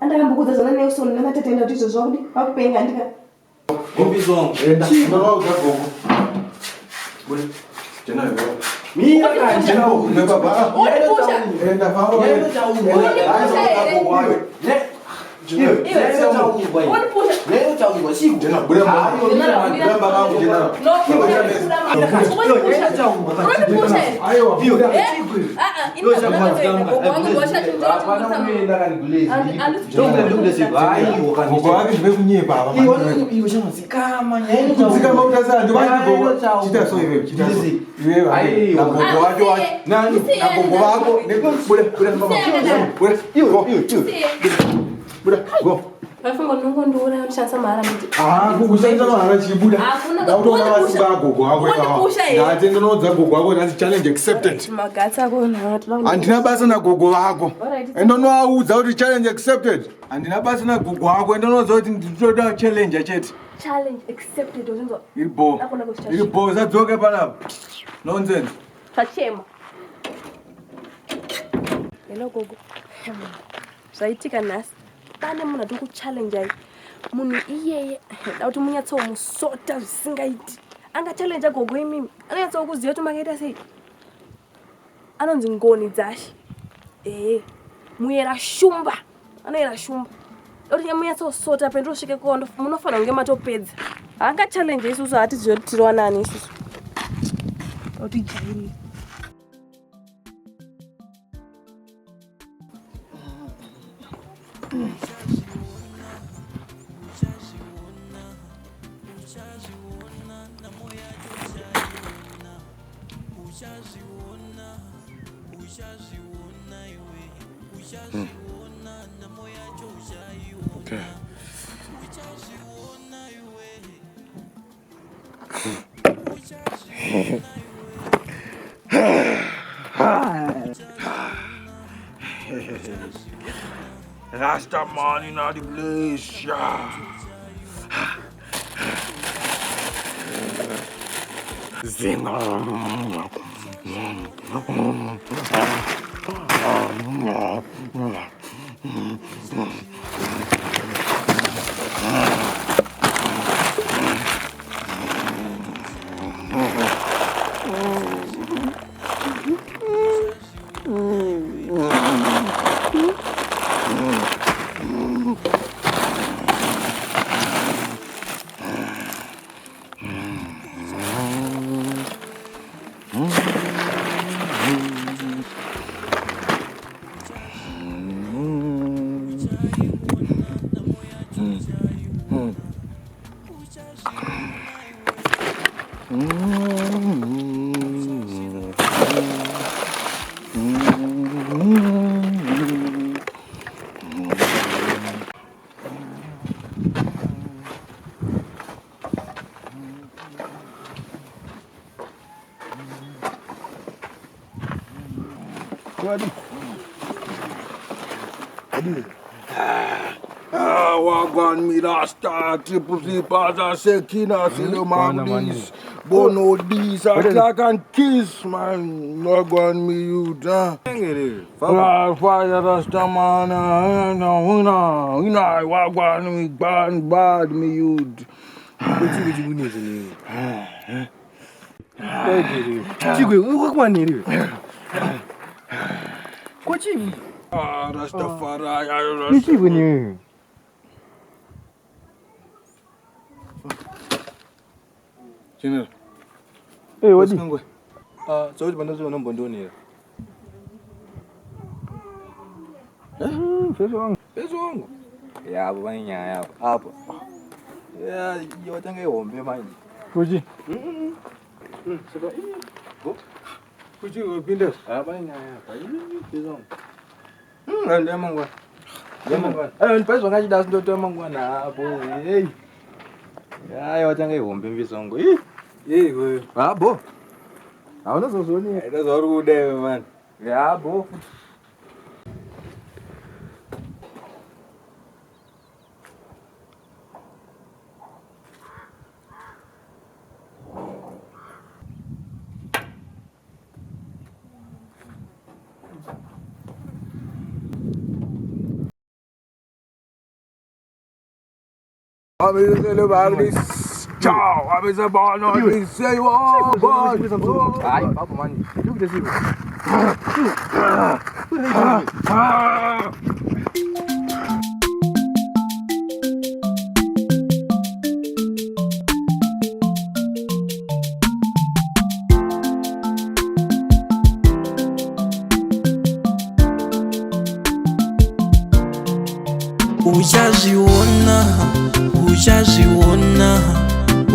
andakambokuzazana neusoni namatatenda kuti izvo zvakudi vakupenga ndika Gombizong, enda ndakauza gogo tena mira kanje na ume baba enda famba Vafunga nungo ndura unoshandisa mahara miti. Kukushandisa mahara chibuda. Ndakutoona masimba agogo wako ikawa. Ndatenga nodza gogo wako that's challenge accepted. Magatsa kona Andina basa na gogo wako. Endo noaudza kuti challenge accepted. Andina basa na gogo wako endo noudza kuti nditoda challenge chete. Challenge accepted uzonzo. Iribo zadzoke panapa. Nonsense. Tachema. Hello gogo. Zvaitika nhasi. Pane munhu ati kuchallenge ai munhu iyeye dauti munyatso musota zvisingaiti anga challenge gogo imimi anonyatso kuziva kuti makaita sei anonzi ngoni dzashi muyera shumba anoyera shumba dauti munyatso sota pendro svike kondo munofanira kunge matopedza anga challenge isusu hatizive kuti tiri wanani isusu dauti jairi Okay. Rasta man in the place, yeah. Wagwan mi rasta triple paza sekina silo magdis bono dis attack and kiss man wagwan mi you da fire rasta man una wagwan mi bad mi you Which news in you? Chigwe, what one near What you? Rastafari Which you knew? General. Hey, what is it? So it's Bandazo and Bondoni. It's wrong. Yeah, when you have up. Yeah, you're thinking it won't be mine. Would you? Could you have been there? Lemon one. And person I does not among one. Boy. Yeah, you're thinking it won't be song. Yeah, bo. I was so near. That's all good there, man. Yeah, bo. Abisele baglis. Ciao, abise bono di sei uomo. Ai, papo mani. Look this here.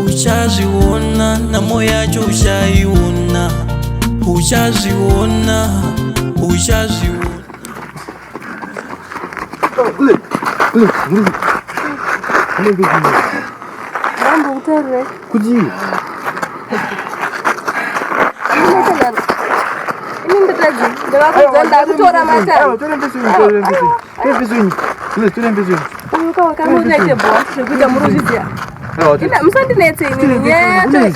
Uchaziona na moyo yacho ushaiona. Uchaziona. Mambo utere. Kuji. Ini ndataji. Ndakuzenda kutora matani. Uko kama unaite boss, kuja muruzizia. Ina musandinetse ini nyete.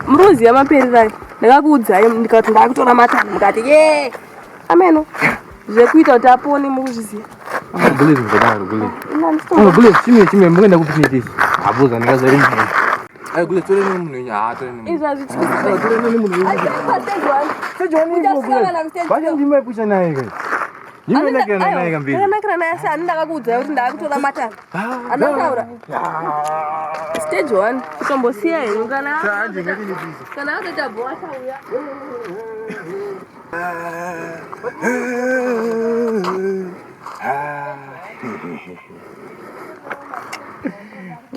Muruzi amaperera. Ndakakudza ndikati ndakutora matani. Mukati ye. Ameno. Zvekuita kuti apone muruzizia. Believe ngidaro, believe. Believe chimwe mungenda kupishira tisi. Abuza ndingazari mwe. Ai gule tore ni munhu nya, tore ni munhu. Izva zvichikuzwa. Tore ni munhu. Sejwani ngo. Bani ndime pusha naye kai. Ndime nakira naye kambiri. Ndakira naye sasa ndakakudza kuti ndakutora matani. Anotaura. Stage 1 kutombosiya ino kana. Sanje ngatini tisi. Kana utoita bhora sauya.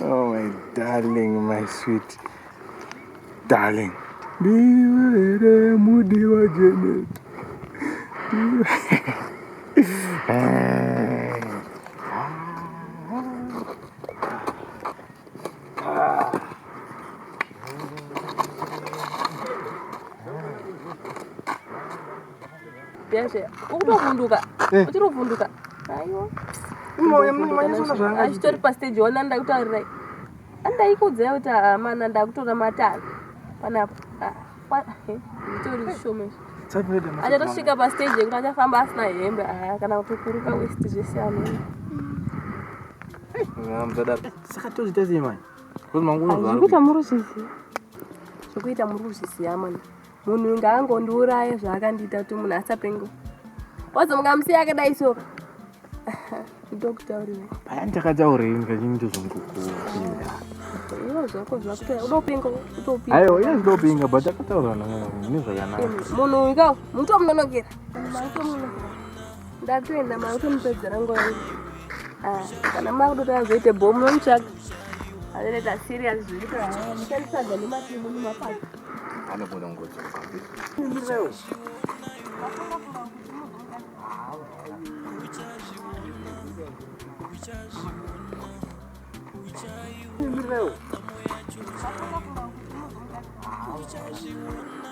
Oh my darling, my sweet darling. Diwere mudi wa Janet. Biasha. Ukutovunduka. Uchirovunduka. Aiwa. Moyo manyisona zvanga. Achitori pastage 1 ndakutaurirai. Andaikudzai kuti amana ndakutora matani. Panapa. Nditori shome. Achatosvika pastage yekuti achafamba asina hembe kana kutokuruka west zvese anoona. Mzadar. Saka tozita sei mani. Kozi mangu unozwa. Zvekuita muruzviziya. Zvekuita muruzviziya mani. Munhu ngaangondiuraya zvaakandiita kuti munhu asapengo. Wazomukamusiya akadai so. Ndokutaurira. Paya ndakataurei ndikachindozongokuwa. Iwo zvako zvakutoya unopenga utopinga. Ayo, yes ndopinga but akataura nezvakanaka. Munhu ikao mutomunonokera. Ndatoenda makutomupedzera nguva yedu. Kana makutotora zoite bhomu nomutsvaga. Anoita serious zvekuti muchandisadza nematimu nemapaki. Anobuda ngozi. Uchaziona.